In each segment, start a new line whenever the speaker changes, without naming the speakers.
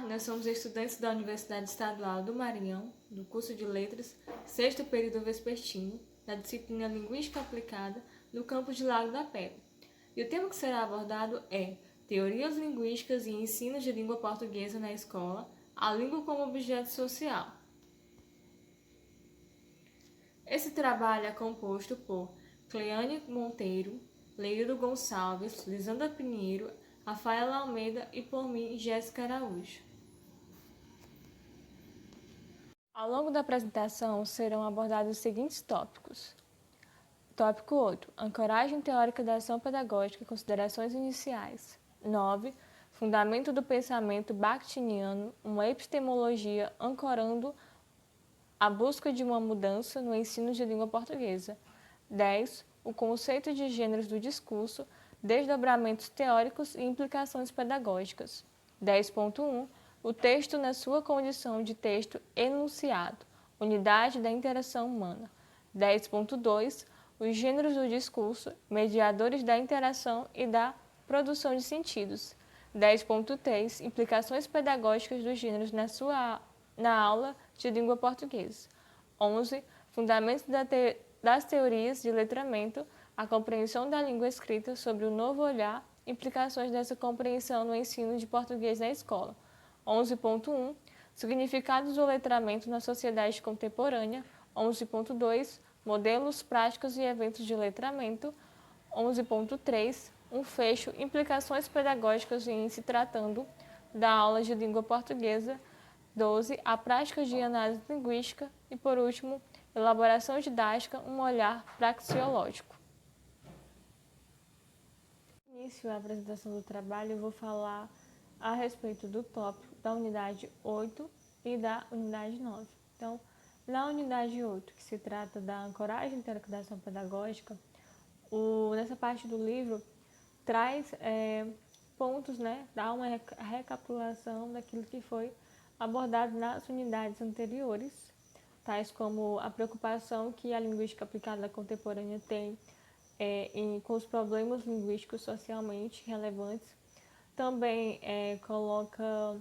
nós somos estudantes da Universidade Estadual do Maranhão, do curso de Letras, sexto período vespertino, da disciplina Linguística Aplicada, no campus de Lago da Pedra. E o tema que será abordado é Teorias Linguísticas e Ensino de Língua Portuguesa na Escola, a língua como objeto social. Esse trabalho é composto por Cleane Monteiro, Leildo Gonçalves, Lisandra Pinheiro, Rafaela Almeida e por mim, Jéssica Araújo. Ao longo da apresentação serão abordados os seguintes tópicos. Tópico 8. Ancoragem teórica da ação pedagógica e considerações iniciais. 9. Fundamento do pensamento bakhtiniano, uma epistemologia ancorando a busca de uma mudança no ensino de língua portuguesa. 10. O conceito de gêneros do discurso, desdobramentos teóricos e implicações pedagógicas. 10.1. O texto na sua condição de texto enunciado, unidade da interação humana. 10.2. Os gêneros do discurso, mediadores da interação e da produção de sentidos. 10.3. Implicações pedagógicas dos gêneros na aula de língua portuguesa. 11. Fundamentos das teorias de letramento, a compreensão da língua escrita sobre o novo olhar, implicações dessa compreensão no ensino de português na escola. 11.1. Significados do letramento na sociedade contemporânea. 11.2. Modelos, práticas e eventos de letramento. 11.3. Um fecho, implicações pedagógicas em se tratando da aula de língua portuguesa. 12. A prática de análise linguística. E, por último, elaboração didática, um olhar praxeológico. No início da apresentação do trabalho, eu vou falar a respeito do tópico da unidade 8 e da unidade 9. Então, na unidade 8, que se trata da ancoragem teórica da ação pedagógica, nessa parte do livro traz pontos, dá uma recapitulação daquilo que foi abordado nas unidades anteriores, tais como a preocupação que a linguística aplicada contemporânea tem com os problemas linguísticos socialmente relevantes. Também coloca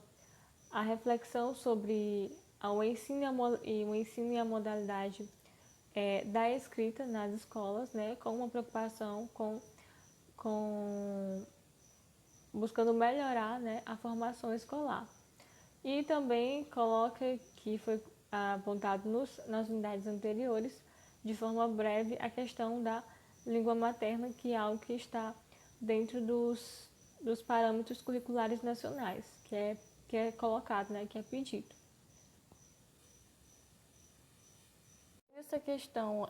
a reflexão sobre o ensino e a modalidade da escrita nas escolas, com uma preocupação com buscando melhorar a formação escolar. E também coloca que foi apontado nas unidades anteriores, de forma breve, a questão da língua materna, que é algo que está dentro dos parâmetros curriculares nacionais, que é colocado, que é pedido. Essa questão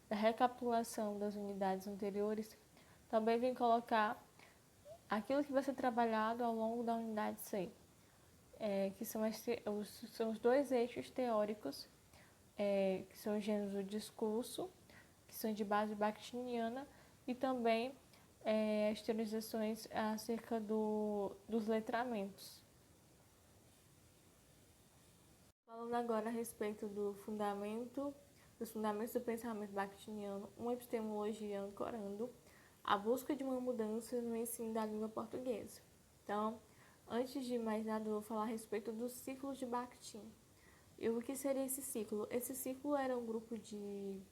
da recapitulação das unidades anteriores também vem colocar aquilo que vai ser trabalhado ao longo da unidade 6. Que são os dois eixos teóricos, que são os gêneros do discurso, que são de base bakhtiniana, e também as teorizações acerca dos letramentos. Falando agora a respeito dos fundamentos do pensamento bakhtiniano, uma epistemologia ancorando a busca de uma mudança no ensino da língua portuguesa. Então, antes de mais nada, eu vou falar a respeito dos ciclos de Bakhtin. E o que seria esse ciclo? Esse ciclo era um grupo de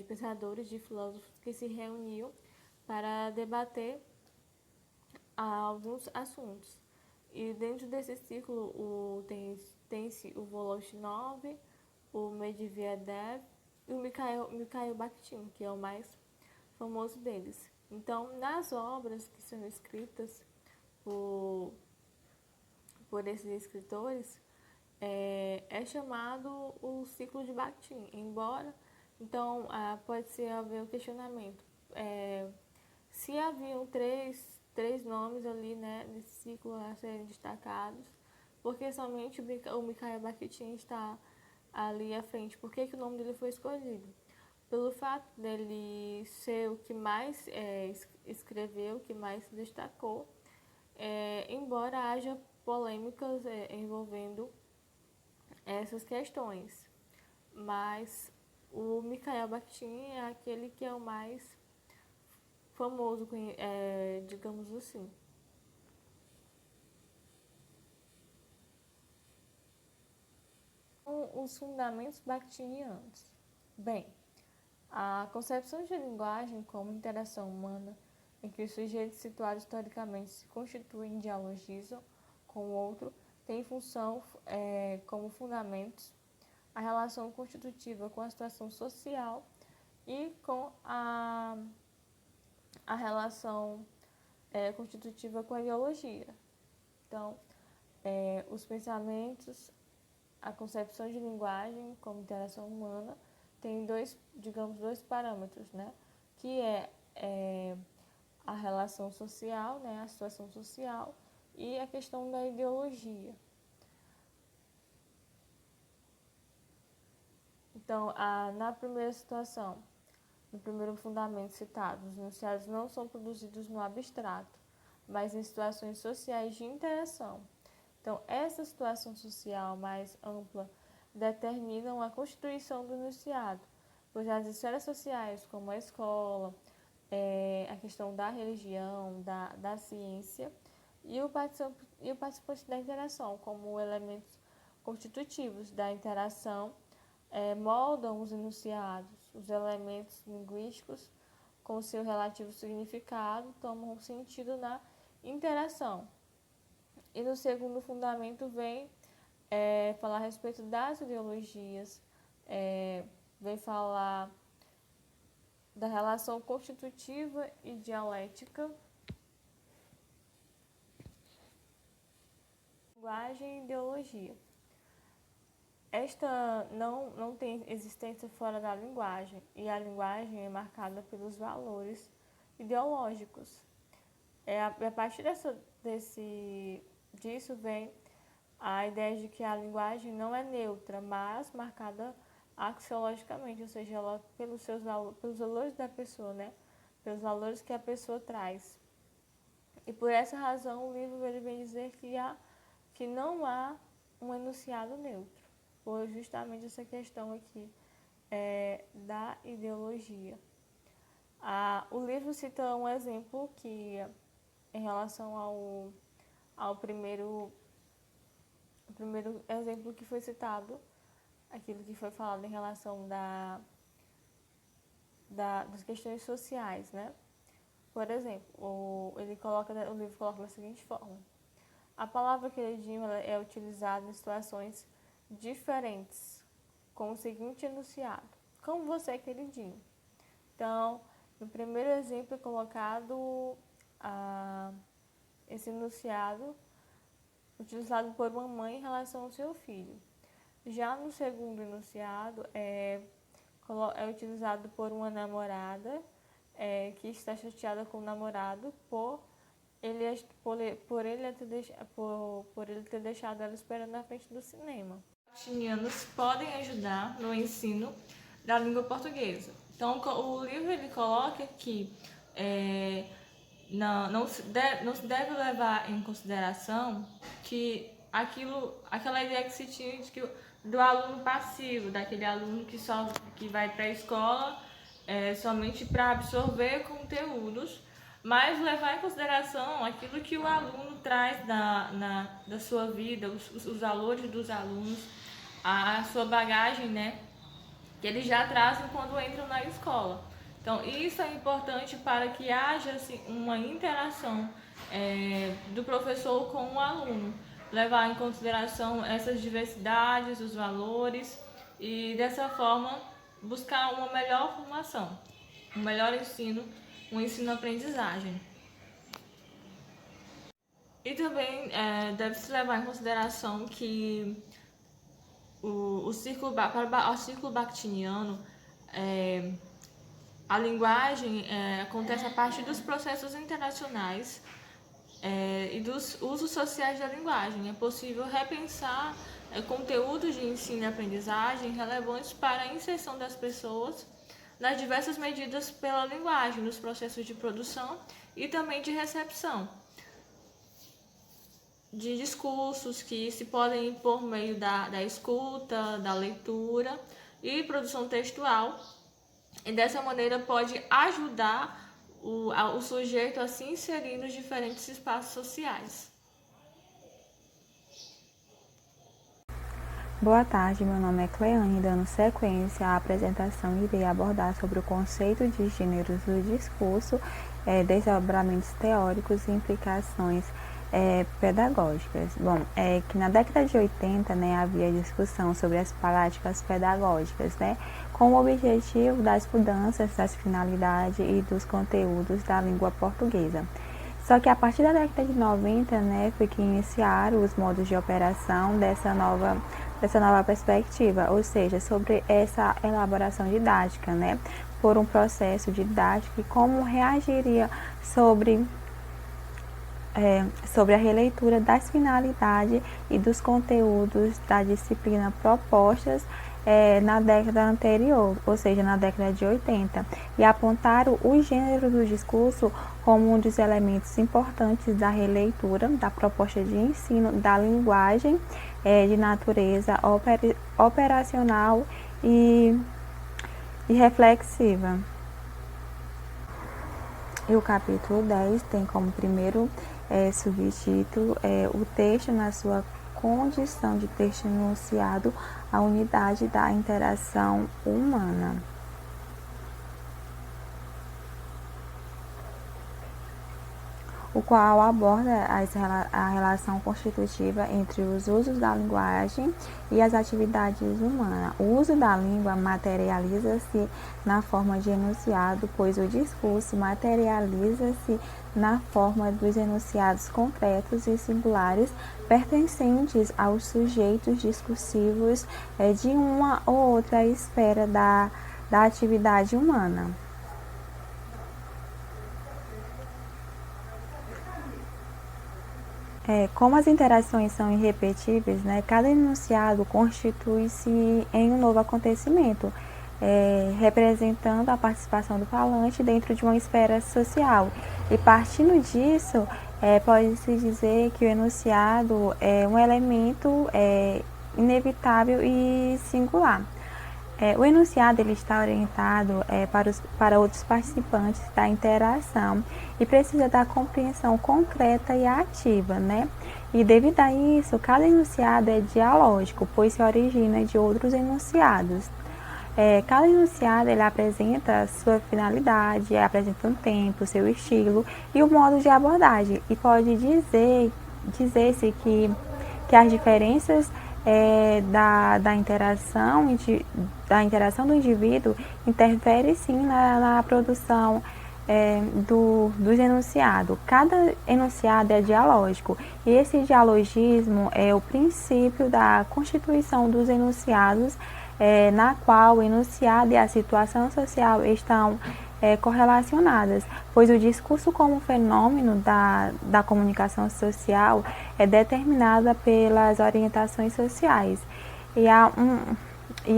pensadores, de filósofos que se reuniam para debater alguns assuntos. E dentro desse ciclo tem-se o Voloshinov, o Medvedev e o Mikhail Bakhtin, que é o mais famoso deles. Então, nas obras que são escritas por esses escritores, é chamado o ciclo de Bakhtin, embora, então, pode-se haver um questionamento. Se haviam três nomes ali, nesse ciclo a serem destacados, porque somente o Mikhail Bakhtin está ali à frente? Por que o nome dele foi escolhido? Pelo fato dele ser o que mais escreveu, o que mais se destacou, embora haja polêmicas envolvendo essas questões, mas o Mikhail Bakhtin é aquele que é o mais famoso, digamos assim. os fundamentos bakhtinianos? Bem, a concepção de linguagem como interação humana, em que os sujeitos situados historicamente se constituem e dialogizam com o outro, tem função como fundamentos a relação constitutiva com a situação social e com a relação constitutiva com a ideologia. Então, os pensamentos, a concepção de linguagem como interação humana tem dois parâmetros, né? Que é a relação social, né? A situação social e a questão da ideologia. Então, na primeira situação, no primeiro fundamento citado, os enunciados não são produzidos no abstrato, mas em situações sociais de interação. Então, essa situação social mais ampla determina a constituição do enunciado, pois as esferas sociais, como a escola, a questão da religião, da ciência, e o participante da interação, como elementos constitutivos da interação, moldam os enunciados. Os elementos linguísticos, com seu relativo significado, tomam sentido na interação. E no segundo fundamento vem falar a respeito das ideologias, vem falar da relação constitutiva e dialética, linguagem e ideologia. Esta não tem existência fora da linguagem, e a linguagem é marcada pelos valores ideológicos. A partir disso vem a ideia de que a linguagem não é neutra, mas marcada axiologicamente, ou seja, ela pelos valores da pessoa, né? Pelos valores que a pessoa traz. E por essa razão o livro ele vem dizer que não há um enunciado neutro, por justamente essa questão aqui da ideologia. O livro cita um exemplo que, em relação ao primeiro exemplo que foi citado, aquilo que foi falado em relação das questões sociais, né? Por exemplo, o livro coloca da seguinte forma: a palavra queridinho é utilizada em situações diferentes, com o seguinte enunciado: como você é queridinho. Então, no primeiro exemplo é colocado esse enunciado utilizado por uma mãe em relação ao seu filho. Já no segundo enunciado é utilizado por uma namorada que está chateada com o namorado por ele ter deixado ela esperando na frente do cinema. Os bakhtinianos podem ajudar no ensino da língua portuguesa. Então, o livro ele coloca que não se deve levar em consideração que aquela ideia que se tinha de do aluno passivo, daquele aluno que vai para a escola somente para absorver conteúdos, mas levar em consideração aquilo que o aluno traz da sua vida, os valores dos alunos, a sua bagagem, né, que eles já trazem quando entram na escola. Então, isso é importante para que haja assim, uma interação do professor com o aluno, levar em consideração essas diversidades, os valores, e dessa forma buscar uma melhor formação, um melhor ensino, um ensino-aprendizagem. E também deve-se levar em consideração que o círculo bakhtiniano, a linguagem acontece a partir dos processos internacionais e dos usos sociais da linguagem. É possível repensar conteúdos de ensino e aprendizagem relevantes para a inserção das pessoas nas diversas medidas pela linguagem, nos processos de produção e também de recepção de discursos que se podem por meio da escuta, da leitura e produção textual. E dessa maneira pode ajudar o sujeito a se inserir nos diferentes espaços sociais.
Boa tarde, meu nome é Cleane. Dando sequência à apresentação, irei abordar sobre o conceito de gêneros do discurso, desdobramentos teóricos e implicações pedagógicas. Bom, que na década de 80, né, havia discussão sobre as práticas pedagógicas, né, com o objetivo das mudanças das finalidades e dos conteúdos da língua portuguesa. Só que a partir da década de 90, né, foi que iniciaram os modos de operação dessa nova perspectiva, ou seja, sobre essa elaboração didática, né, por um processo didático e como reagiria sobre a releitura das finalidades e dos conteúdos da disciplina propostas na década anterior, ou seja, na década de 80, e apontaram o gênero do discurso como um dos elementos importantes da releitura da proposta de ensino da linguagem de natureza operacional e reflexiva. E o capítulo 10 tem como primeiro subtítulo o texto na sua condição de texto enunciado, a unidade da interação humana. O qual aborda a relação constitutiva entre os usos da linguagem e as atividades humanas. O uso da língua materializa-se na forma de enunciado, pois o discurso materializa-se na forma dos enunciados concretos e singulares pertencentes aos sujeitos discursivos de uma ou outra esfera da atividade humana. Como as interações são irrepetíveis, né, cada enunciado constitui-se em um novo acontecimento, representando a participação do falante dentro de uma esfera social. E partindo disso, pode-se dizer que o enunciado é um elemento inevitável e singular. O enunciado ele está orientado para outros participantes da interação e precisa da compreensão concreta e ativa, né? E devido a isso, cada enunciado é dialógico, pois se origina de outros enunciados. Cada enunciado ele apresenta sua finalidade, apresenta um tempo, seu estilo e o modo de abordagem. E pode dizer-se que as diferenças da interação do indivíduo interfere sim na produção dos enunciados. Cada enunciado é dialógico e esse dialogismo é o princípio da constituição dos enunciados, na qual o enunciado e a situação social estão correlacionadas, pois o discurso como fenômeno da comunicação social é determinada pelas orientações sociais e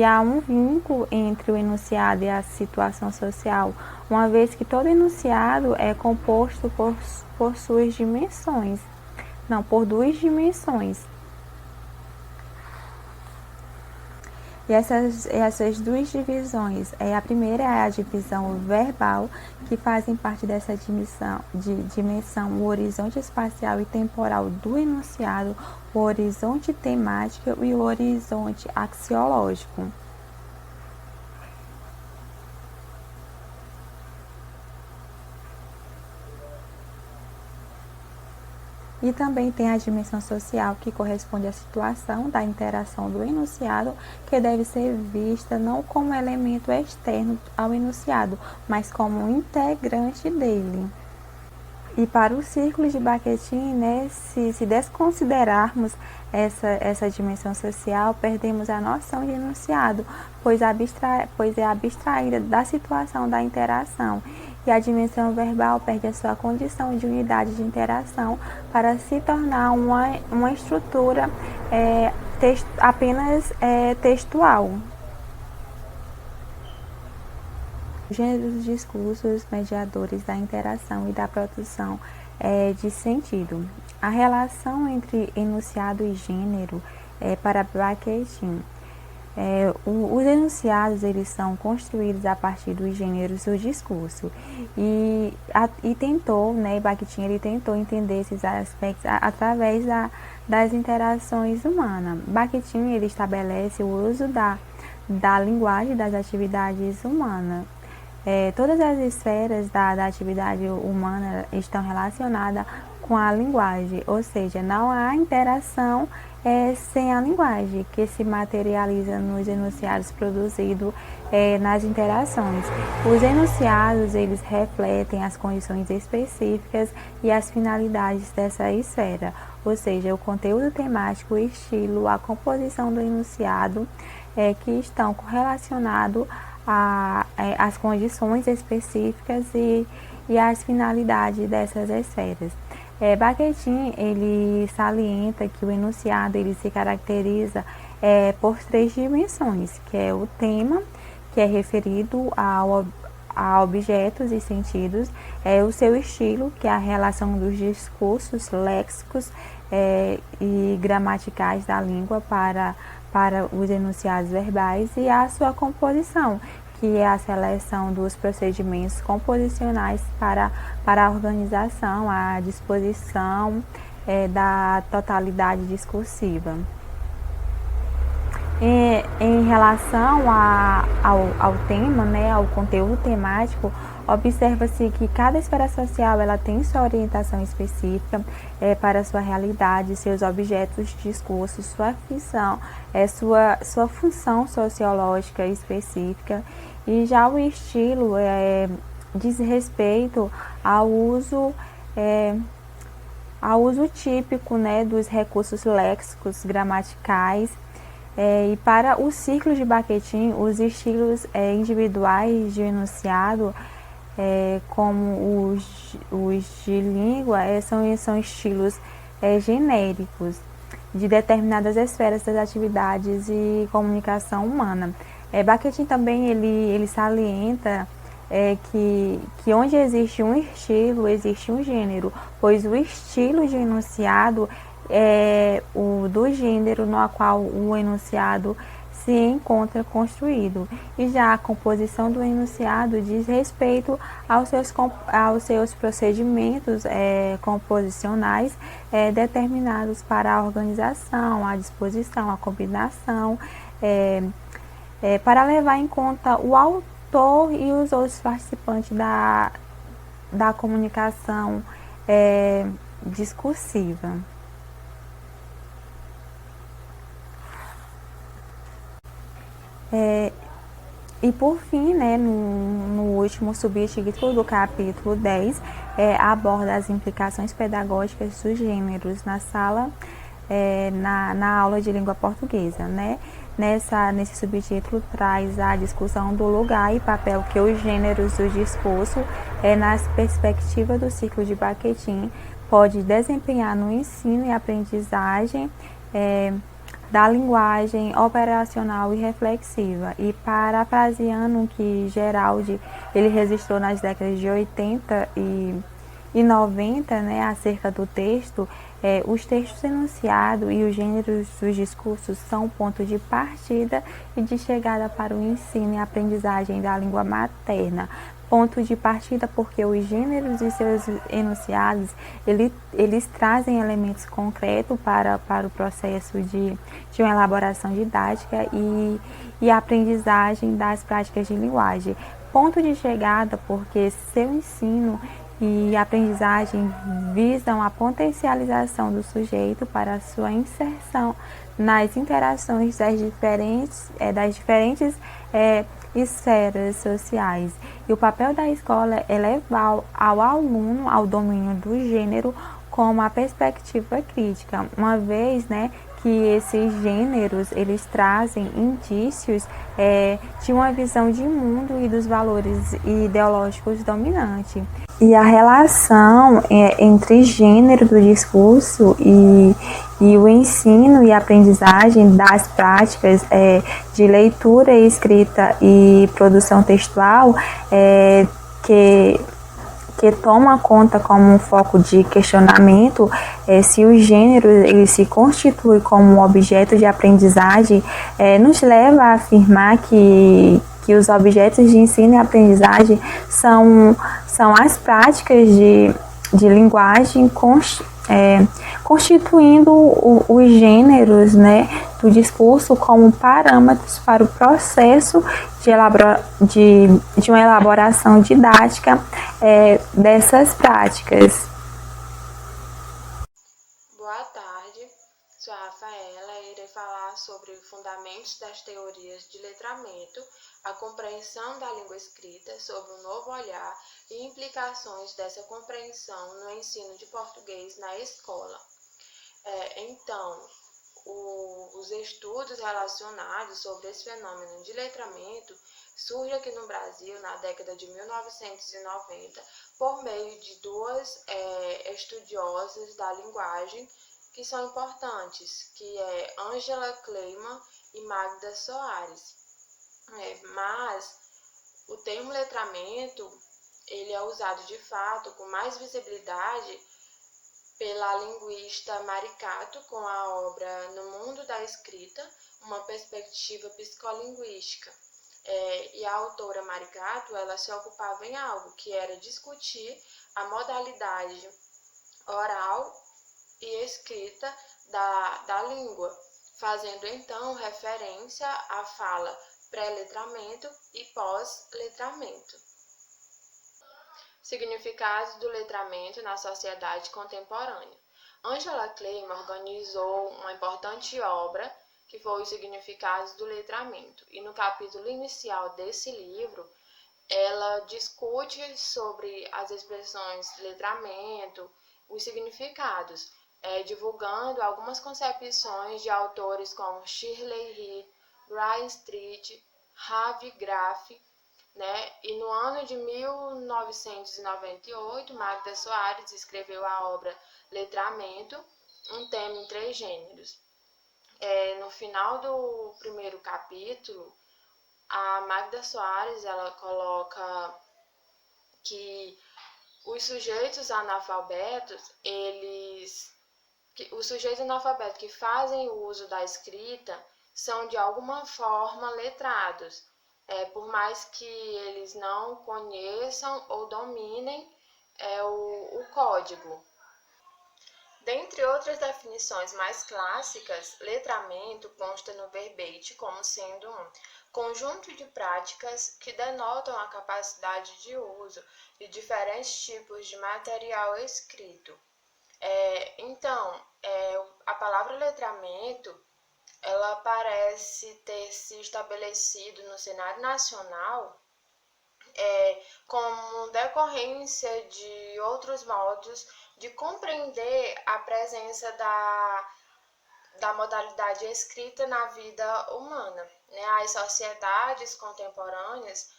há um vínculo entre o enunciado e a situação social, uma vez que todo enunciado é composto por suas dimensões, por duas dimensões. E essas duas divisões, a primeira é a divisão verbal, que fazem parte dessa dimensão o horizonte espacial e temporal do enunciado, o horizonte temático e o horizonte axiológico. E também tem a dimensão social, que corresponde à situação da interação do enunciado, que deve ser vista não como elemento externo ao enunciado, mas como um integrante dele. E para o círculo de Bakhtin, né, se desconsiderarmos essa dimensão social, perdemos a noção de enunciado, pois é abstraída da situação da interação. E a dimensão verbal perde a sua condição de unidade de interação para se tornar uma estrutura apenas textual. Gêneros dos discursos mediadores da interação e da produção de sentido. A relação entre enunciado e gênero para Bakhtin Os enunciados eles são construídos a partir dos gêneros do discurso e tentou, né, Bakhtin ele tentou entender esses aspectos através das interações humanas. Bakhtin ele estabelece o uso da linguagem das atividades humanas. Todas as esferas da atividade humana estão relacionadas com a linguagem, ou seja, não há interação sem a linguagem, que se materializa nos enunciados produzidos nas interações. Os enunciados, eles refletem as condições específicas e as finalidades dessa esfera, ou seja, o conteúdo temático, o estilo, a composição do enunciado, que estão correlacionados às condições específicas e as finalidades dessas esferas. Bakhtin ele salienta que o enunciado ele se caracteriza por 3 dimensões, que é o tema, que é referido a objetos e sentidos, o seu estilo, que é a relação dos discursos léxicos e gramaticais da língua para os enunciados verbais, e a sua composição, que é a seleção dos procedimentos composicionais para a organização, a disposição da totalidade discursiva. Em relação ao tema, né, ao conteúdo temático, observa-se que cada esfera social ela tem sua orientação específica para sua realidade, seus objetos de discurso, sua função, sua função sociológica específica, e já o estilo diz respeito ao uso típico, né, dos recursos léxicos, gramaticais. E para o ciclo de Bakhtin, os estilos individuais de enunciado, como os de língua, são estilos genéricos de determinadas esferas das atividades e comunicação humana. Bakhtin também ele salienta que onde existe um estilo, existe um gênero, pois o estilo de enunciado é o do gênero no qual o enunciado se encontra construído, e já a composição do enunciado diz respeito aos seus procedimentos composicionais determinados para a organização, a disposição, a combinação, para levar em conta o autor e os outros participantes da comunicação discursiva. E por fim, né, no último subtítulo do capítulo 10, aborda as implicações pedagógicas dos gêneros na sala, na aula de língua portuguesa, né? Nesse subtítulo traz a discussão do lugar e papel que os gêneros do discurso, nas perspectivas do ciclo de Bakhtin, pode desempenhar no ensino e aprendizagem da linguagem operacional e reflexiva. E parafraseando o que Geraldi ele registrou nas décadas de 80 e 90, né, acerca do texto, os textos enunciados e os gêneros dos discursos são ponto de partida e de chegada para o ensino e aprendizagem da língua materna. Ponto de partida porque os gêneros e seus enunciados, eles trazem elementos concretos para o processo de uma elaboração didática e aprendizagem das práticas de linguagem. Ponto de chegada porque seu ensino e aprendizagem visam a potencialização do sujeito para a sua inserção nas interações das diferentes esferas sociais. E o papel da escola é levar ao aluno ao domínio do gênero como a perspectiva crítica, uma vez, né, que esses gêneros eles trazem indícios de uma visão de mundo e dos valores ideológicos dominantes. E a relação entre gênero do discurso e o ensino e aprendizagem das práticas de leitura, escrita e produção textual que toma conta como um foco de questionamento se o gênero ele se constitui como um objeto de aprendizagem, nos leva a afirmar que os objetos de ensino e aprendizagem são as práticas de linguagem constituindo os gêneros, né, do discurso como parâmetros para o processo de uma elaboração didática dessas práticas.
Boa tarde, sou a Rafaela e irei falar sobre fundamentos das teorias de letramento, a compreensão da língua escrita sob um novo olhar e implicações dessa compreensão no ensino de português na escola. Então, os estudos relacionados sobre esse fenômeno de letramento surgem aqui no Brasil na década de 1990 por meio de duas estudiosas da linguagem que são importantes, que é Angela Kleiman e Magda Soares. Mas o termo letramento ele é usado de fato com mais visibilidade pela linguista Maricato com a obra No Mundo da Escrita, uma perspectiva psicolinguística. E a autora Maricato, ela se ocupava em algo que era discutir a modalidade oral e escrita da língua, fazendo então referência à fala pré-letramento e pós-letramento. Significados do letramento na sociedade contemporânea. Angela Kleiman organizou uma importante obra que foi os significados do letramento. E no capítulo inicial desse livro, ela discute sobre as expressões letramento, os significados, divulgando algumas concepções de autores como Shirley He, Brian Street, Ravi Graf, né? E no ano de 1998, Magda Soares escreveu a obra Letramento, um tema em 3 gêneros. No final do primeiro capítulo, a Magda Soares ela coloca que os sujeitos analfabetos, os sujeitos analfabetos que fazem o uso da escrita são de alguma forma letrados, por mais que eles não conheçam ou dominem o código. Dentre outras definições mais clássicas, letramento consta no verbete como sendo um conjunto de práticas que denotam a capacidade de uso de diferentes tipos de material escrito. A palavra letramento ela parece ter se estabelecido no cenário nacional como decorrência de outros modos de compreender a presença da modalidade escrita na vida humana. Né? As sociedades contemporâneas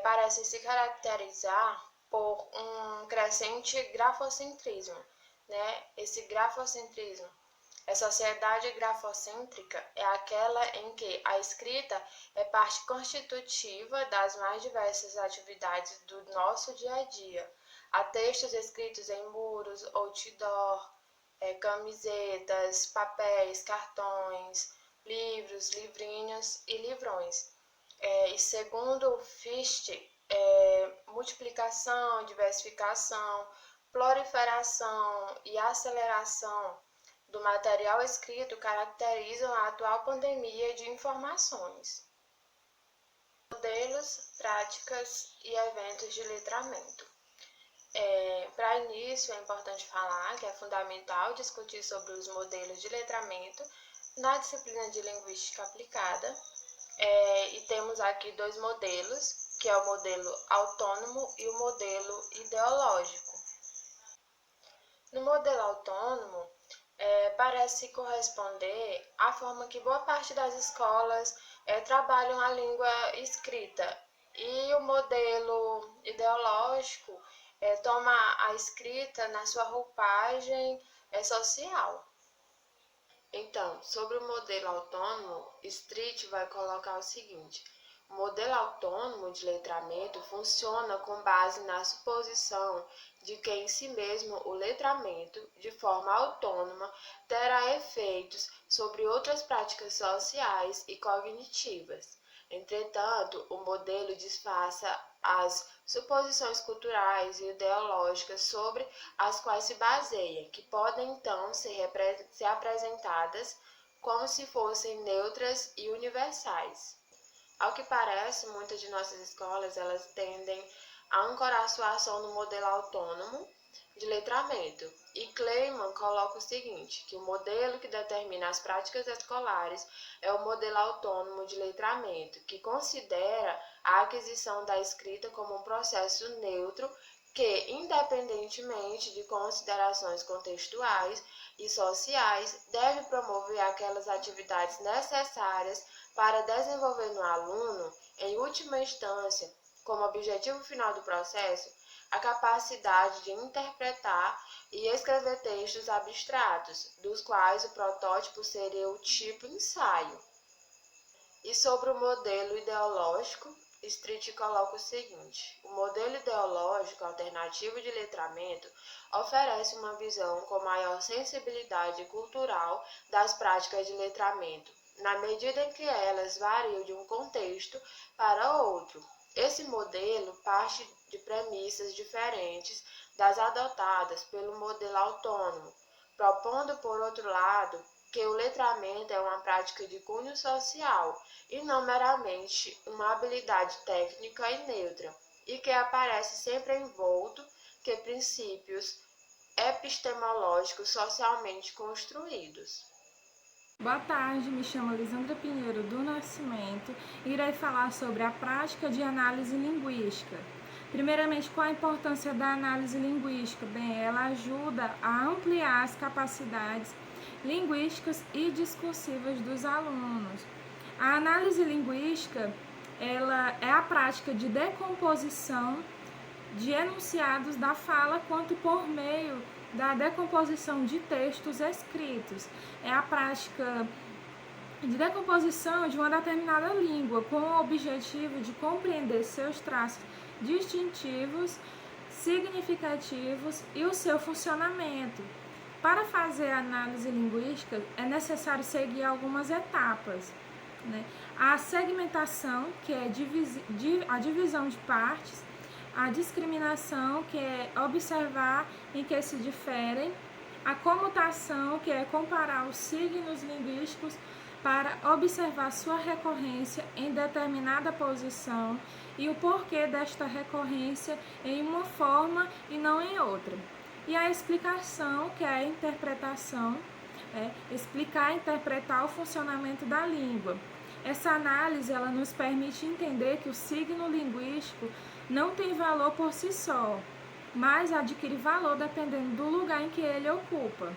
parecem se caracterizar por um crescente grafocentrismo. Né? Esse grafocentrismo, a sociedade grafocêntrica é aquela em que a escrita é parte constitutiva das mais diversas atividades do nosso dia a dia. Há textos escritos em muros, outdoor, camisetas, papéis, cartões, livros, livrinhos e livrões. E segundo Fichte, multiplicação, diversificação, proliferação e aceleração do material escrito caracterizam a atual pandemia de informações. Modelos, práticas e eventos de letramento. Para início, é importante falar que é fundamental discutir sobre os modelos de letramento na disciplina de Linguística Aplicada. E temos aqui 2 modelos, que é o modelo autônomo e o modelo ideológico. No modelo autônomo, parece corresponder à forma que boa parte das escolas trabalham a língua escrita. E o modelo ideológico toma a escrita na sua roupagem social. Então, sobre o modelo autônomo, Street vai colocar o seguinte: O modelo autônomo de letramento funciona com base na suposição de que em si mesmo o letramento, de forma autônoma, terá efeitos sobre outras práticas sociais e cognitivas. Entretanto, o modelo disfarça as suposições culturais e ideológicas sobre as quais se baseia, que podem então ser apresentadas como se fossem neutras e universais. Ao que parece, muitas de nossas escolas elas tendem a ancorar sua ação no modelo autônomo de letramento. E Kleiman coloca o seguinte, que o modelo que determina as práticas escolares é o modelo autônomo de letramento, que considera a aquisição da escrita como um processo neutro que, independentemente de considerações contextuais e sociais, deve promover aquelas atividades necessárias para desenvolver no aluno, em última instância, como objetivo final do processo, a capacidade de interpretar e escrever textos abstratos, dos quais o protótipo seria o tipo ensaio. E sobre o modelo ideológico, Street coloca o seguinte: o modelo ideológico alternativo de letramento oferece uma visão com maior sensibilidade cultural das práticas de letramento, na medida em que elas variam de um contexto para outro. Esse modelo parte de premissas diferentes das adotadas pelo modelo autônomo, propondo, por outro lado, que o letramento é uma prática de cunho social e não meramente uma habilidade técnica e neutra, e que aparece sempre envolto que princípios epistemológicos socialmente construídos.
Boa tarde, me chamo Lisandra Pinheiro do Nascimento e irei falar sobre a prática de análise linguística. Primeiramente, qual a importância da análise linguística? Bem, ela ajuda a ampliar as capacidades linguísticas e discursivas dos alunos. A análise linguística, ela é a prática de decomposição de enunciados da fala quanto por meio da decomposição de textos escritos. É a prática de decomposição de uma determinada língua com o objetivo de compreender seus traços distintivos, significativos e o seu funcionamento. Para fazer a análise linguística, é necessário seguir algumas etapas, né? A segmentação, que é a divisão de partes, a discriminação, que é observar em que se diferem, a comutação, que é comparar os signos linguísticos para observar sua recorrência em determinada posição e o porquê desta recorrência em uma forma e não em outra. E a explicação, que é a interpretação, explicar e interpretar o funcionamento da língua. Essa análise ela nos permite entender que o signo linguístico não tem valor por si só, mas adquire valor dependendo do lugar em que ele ocupa.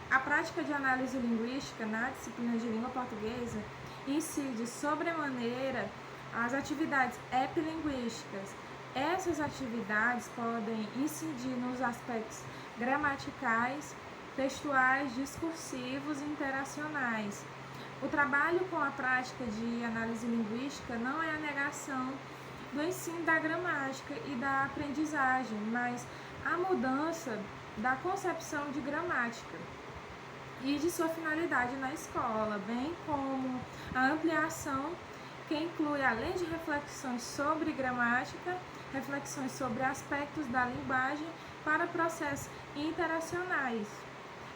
A prática de análise linguística na disciplina de língua portuguesa incide sobremaneira as atividades epilinguísticas. Essas atividades podem incidir nos aspectos gramaticais, textuais, discursivos e interacionais. O trabalho com a prática de análise linguística não é a negação do ensino da gramática e da aprendizagem, mas a mudança da concepção de gramática e de sua finalidade na escola, bem como a ampliação que inclui, além de reflexões sobre gramática, reflexões sobre aspectos da linguagem para processos interacionais.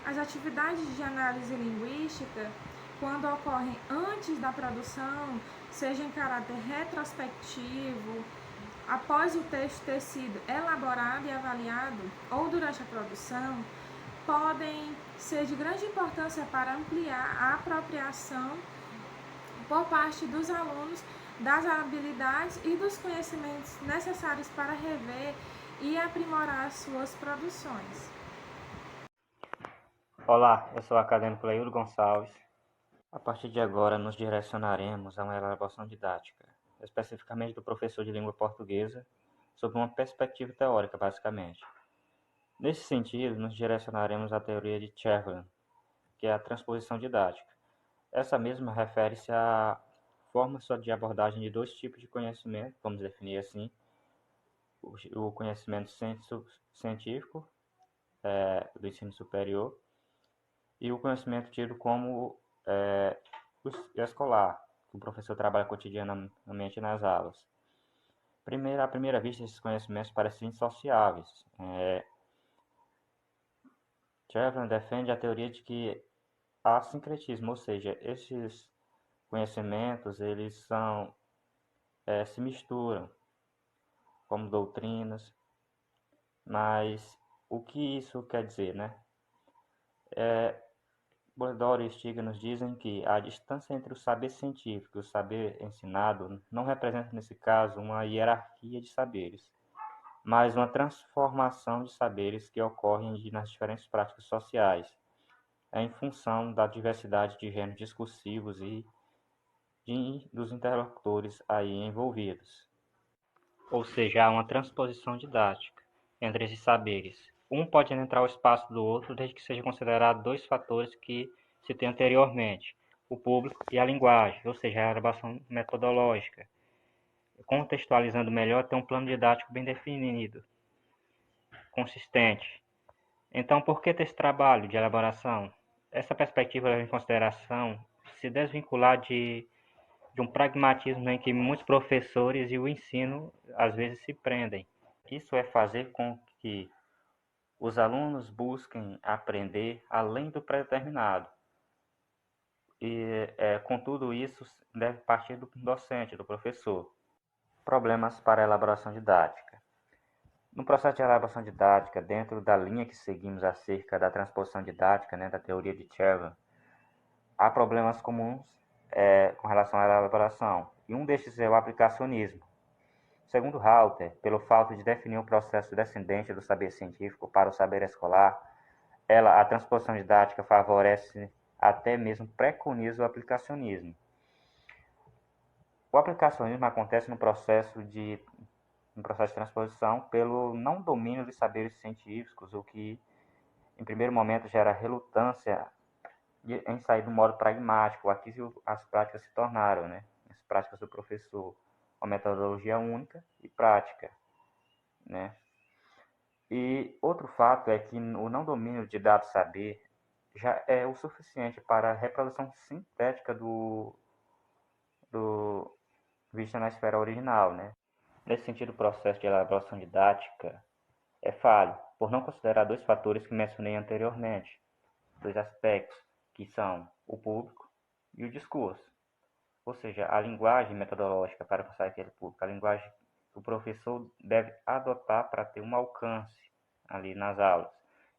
As atividades de análise linguística, quando ocorrem antes da produção, seja em caráter retrospectivo, após o texto ter sido elaborado e avaliado, ou durante a produção, podem ser de grande importância para ampliar a apropriação por parte dos alunos das habilidades e dos conhecimentos necessários para rever e aprimorar suas produções.
Olá, eu sou o acadêmico Leildo Gonçalves. A partir de agora, nos direcionaremos a uma elaboração didática, especificamente do professor de língua portuguesa, sob uma perspectiva teórica, basicamente. Nesse sentido, nos direcionaremos à teoria de Chamberlain, que é a transposição didática. Essa mesma refere-se à forma só de abordagem de dois tipos de conhecimento, vamos definir assim, o conhecimento científico do ensino superior e o conhecimento tido como escolar, que o professor trabalha cotidianamente nas aulas. À primeira vista, esses conhecimentos parecem insociáveis. Chevron defende a teoria de que há sincretismo, ou seja, esses conhecimentos eles se misturam como doutrinas, mas o que isso quer dizer, né? Boledor e Stiga nos dizem que a distância entre o saber científico e o saber ensinado não representa, nesse caso, uma hierarquia de saberes, mas uma transformação de saberes que ocorrem nas diferentes práticas sociais, em função da diversidade de gêneros discursivos e dos interlocutores aí envolvidos. Ou seja, há uma transposição didática entre esses saberes. Um pode entrar ao espaço do outro desde que seja considerado dois fatores que citei anteriormente, o público e a linguagem, ou seja, a elaboração metodológica, contextualizando melhor, ter um plano didático bem definido, consistente. Então, por que ter esse trabalho de elaboração? Essa perspectiva leva em consideração se desvincular de um pragmatismo em que muitos professores e o ensino às vezes se prendem. Isso é fazer com que os alunos busquem aprender além do pré-determinado. E, contudo, isso deve partir do docente, do professor. Problemas para a elaboração didática. No processo de elaboração didática, dentro da linha que seguimos acerca da transposição didática, da teoria de Chevron, há problemas comuns com relação à elaboração, e um destes é o aplicacionismo. Segundo Halter, pelo fato de definir um processo descendente do saber científico para o saber escolar, a transposição didática favorece, até mesmo preconiza o aplicacionismo. O aplicacionismo acontece no processo de transposição pelo não domínio dos saberes científicos, o que, em primeiro momento, gera relutância em sair do modo pragmático. Aqui as práticas se tornaram, as práticas do professor, uma metodologia única e prática, E outro fato é que o não domínio de dado saber já é o suficiente para a reprodução sintética do vista na esfera original, Nesse sentido, o processo de elaboração didática é falho, por não considerar dois fatores que mencionei anteriormente, dois aspectos, que são o público e o discurso. Ou seja, a linguagem metodológica para alcançar aquele público, a linguagem que o professor deve adotar para ter um alcance ali nas aulas.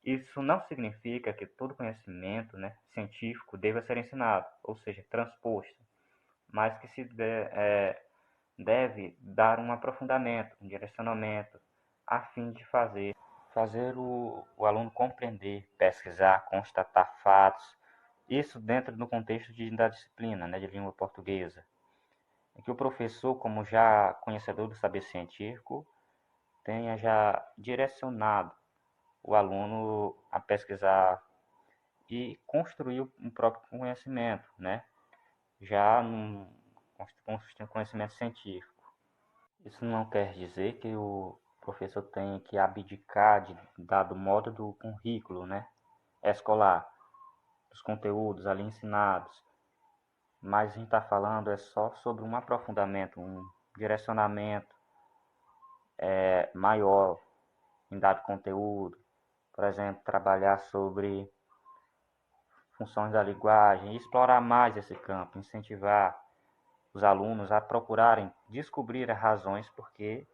Isso não significa que todo conhecimento científico deva ser ensinado, ou seja, transposto, mas que se deve dar um aprofundamento, um direcionamento, a fim de fazer o aluno compreender, pesquisar, constatar fatos, isso dentro do contexto da disciplina de língua portuguesa, em que o professor, como já conhecedor do saber científico, tenha já direcionado o aluno a pesquisar e construir um próprio conhecimento, já num conhecimento científico. Isso não quer dizer que o professor tem que abdicar de dado modo do currículo, escolar, dos conteúdos ali ensinados, mas a gente está falando só sobre um aprofundamento, um direcionamento maior em dado conteúdo, por exemplo, trabalhar sobre funções da linguagem, explorar mais esse campo, incentivar os alunos a procurarem descobrir as razões porque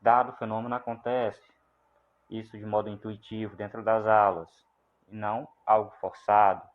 dado fenômeno acontece, isso de modo intuitivo dentro das aulas, e não algo forçado,